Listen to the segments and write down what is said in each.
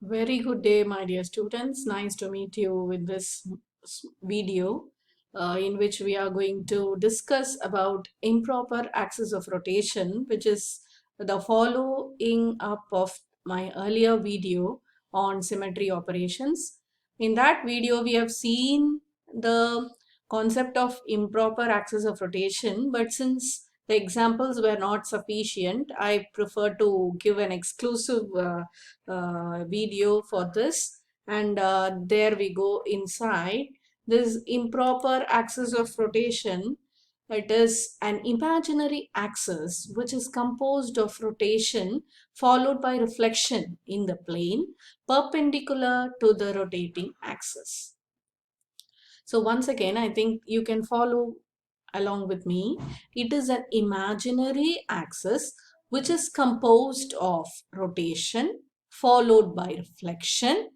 Very good day, my dear students. Nice to meet you with this video in which we are going to discuss about improper axis of rotation, which is the following up of my earlier video on symmetry operations. In that video, we have seen the concept of improper axis of rotation, but since the examples were not sufficient, I prefer to give an exclusive video for this, and there we go inside this improper axis of rotation. It is an imaginary axis which is composed of rotation followed by reflection in the plane perpendicular to the rotating axis. So once again, I think you can follow along with me. It is an imaginary axis which is composed of rotation followed by reflection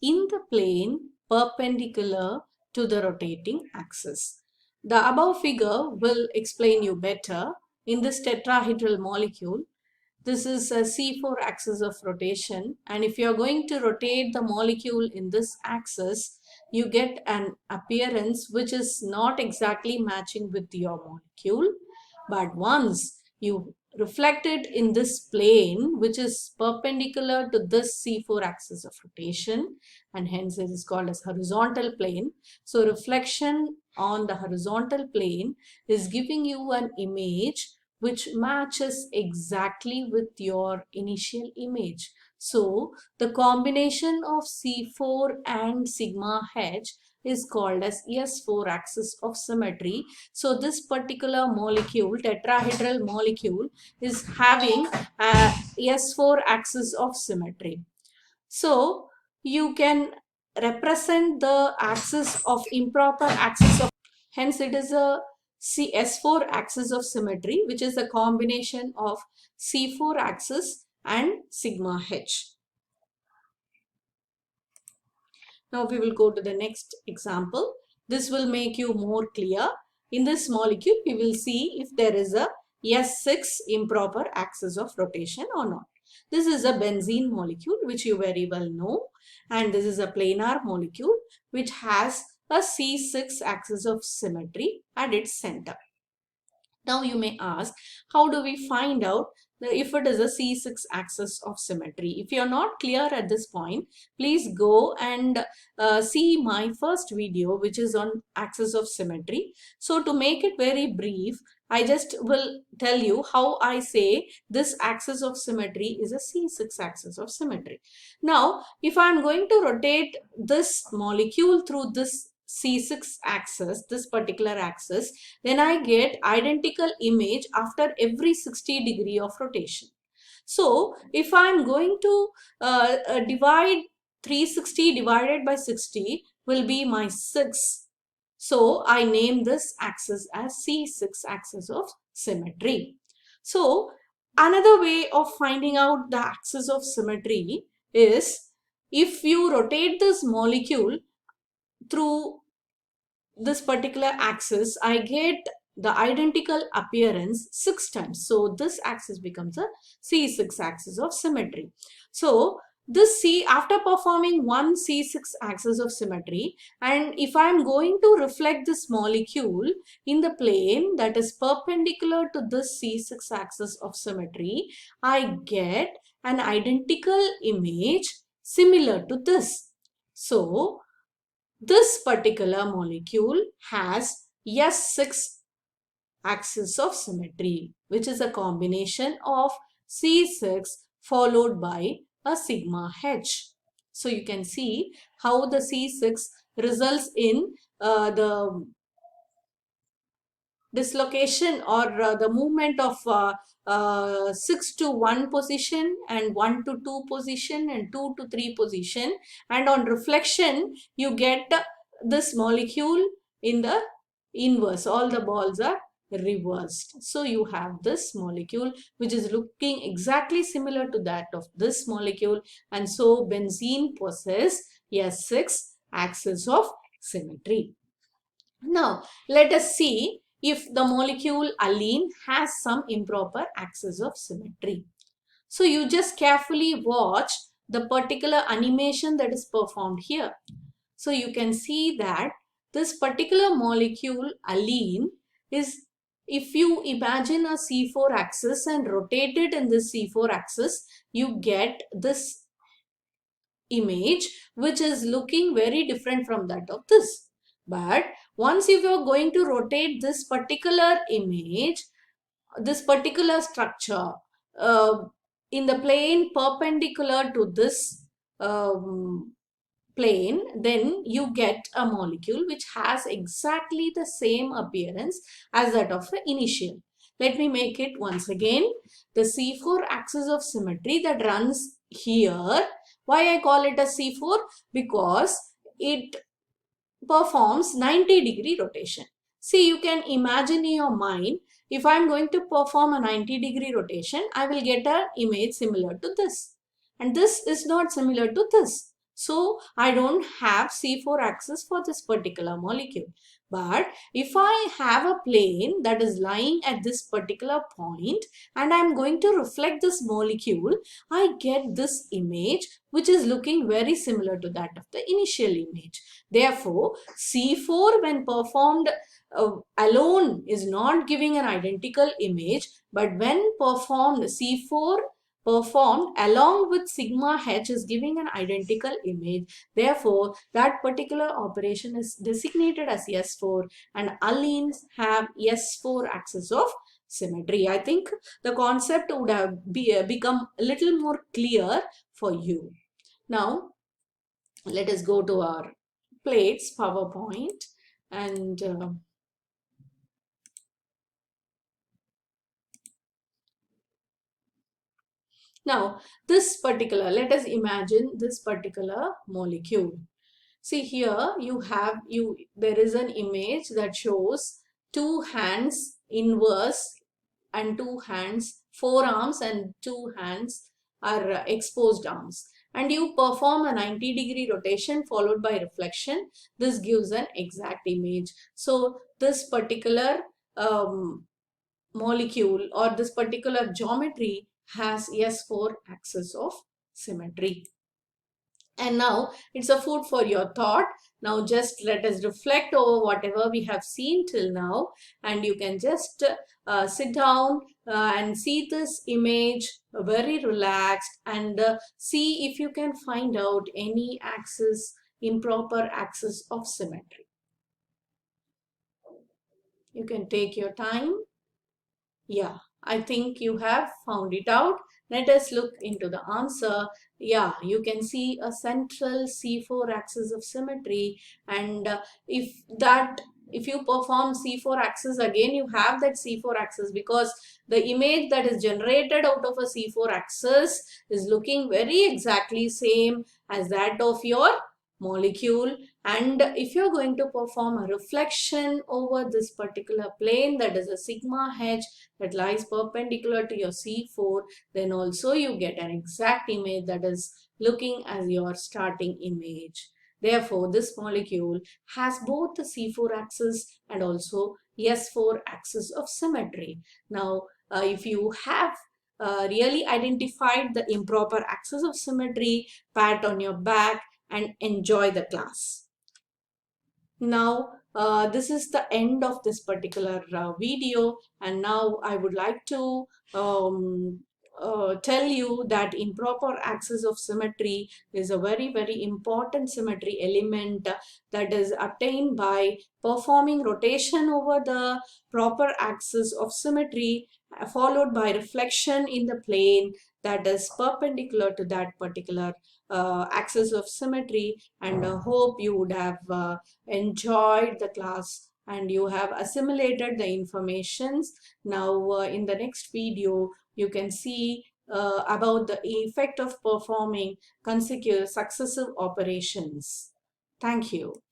in the plane perpendicular to the rotating axis. The above figure will explain you better. In this tetrahedral molecule, this is a C4 axis of rotation, and if you are going to rotate the molecule in this axis, you get an appearance which is not exactly matching with your molecule. But once you reflect it in this plane, which is perpendicular to this C4 axis of rotation, and hence it is called as horizontal plane. So reflection on the horizontal plane is giving you an image which matches exactly with your initial image. So the combination of C4 and sigma H is called as S4 axis of symmetry. So this particular molecule, tetrahedral molecule, is having a S4 axis of symmetry. So you can represent the axis of improper axis of, hence it is a S4 axis of symmetry, which is a combination of C4 axis and sigma H. Now we will go to the next example. This will make you more clear. In this molecule, we will see if there is a S6 improper axis of rotation or not. This is a benzene molecule, which you very well know, and this is a planar molecule which has a C6 axis of symmetry at its center. Now you may ask, how do we find out if it is a C6 axis of symmetry? If you are not clear at this point, please go and see my first video, which is on axis of symmetry. So to make it very brief, I just will tell you how I say this axis of symmetry is a C6 axis of symmetry. Now, if I am going to rotate this molecule through this C6 axis, this particular axis, then I get identical image after every 60 degree of rotation. So if I am going to divide 360 divided by 60 will be my 6. So I name this axis as C6 axis of symmetry. So another way of finding out the axis of symmetry is if you rotate this molecule through this particular axis, I get the identical appearance 6 times. So this axis becomes a C6 axis of symmetry. So this after performing one C6 axis of symmetry, and if I am going to reflect this molecule in the plane that is perpendicular to this C6 axis of symmetry, I get an identical image similar to this. So this particular molecule has S6 axis of symmetry, which is a combination of C6 followed by a sigma H. So you can see how the C6 results in the dislocation or the movement of 6 to 1 position and 1 to 2 position and 2 to 3 position, and on reflection you get this molecule in the inverse. All the balls are reversed. So you have this molecule which is looking exactly similar to that of this molecule, and so benzene possesses S6 axis of symmetry. Now, let us see if the molecule allene has some improper axis of symmetry. So, you just carefully watch the particular animation that is performed here. So you can see that this particular molecule allene is, if you imagine a C4 axis and rotate it in this C4 axis, you get this image which is looking very different from that of this. But once if you are going to rotate this particular image, this particular structure uh, in the plane perpendicular to this plane, then you get a molecule which has exactly the same appearance as that of the initial. Let me make it once again. The C4 axis of symmetry that runs here. Why I call it a C4? Because it performs 90-degree rotation. See, you can imagine in your mind, if I am going to perform a 90-degree rotation, I will get an image similar to this. And this is not similar to this. So, I don't have C4 axis for this particular molecule. But if I have a plane that is lying at this particular point and I am going to reflect this molecule, I get this image which is looking very similar to that of the initial image. Therefore, C4 when performed alone is not giving an identical image, but when performed C4 performed along with sigma h is giving an identical image. Therefore, that particular operation is designated as S4 and allenes have S4 axis of symmetry. I think the concept would have become a little more clear for you. Now, let us go to our plates PowerPoint and now this particular, let us imagine this particular molecule. See here there is an image that shows two hands inverse and two hands, forearms and two hands are exposed arms. And you perform a 90-degree rotation followed by reflection. This gives an exact image. So this particular molecule or this particular geometry has S4 axis of symmetry. And now it's a food for your thought. Now just let us reflect over whatever we have seen till now, and you can just sit down and see this image very relaxed and see if you can find out any axis, improper axis of symmetry. You can take your time. Yeah, I think you have found it out. Let us look into the answer. Yeah, you can see a central C4 axis of symmetry, and if you perform C4 axis again, you have that C4 axis because the image that is generated out of a C4 axis is looking very exactly same as that of your molecule. And if you're going to perform a reflection over this particular plane, that is a sigma h that lies perpendicular to your C4, then also you get an exact image that is looking as your starting image. Therefore, this molecule has both the C4 axis and also S4 axis of symmetry. Now, if you have really identified the improper axis of symmetry, pat on your back and enjoy the class. Now, this is the end of this particular video, and now I would like to tell you that improper axis of symmetry is a very important symmetry element that is obtained by performing rotation over the proper axis of symmetry followed by reflection in the plane that is perpendicular to that particular axis of symmetry. And hope you would have enjoyed the class and you have assimilated the informations. Now in the next video you can see about the effect of performing consecutive successive operations. Thank you.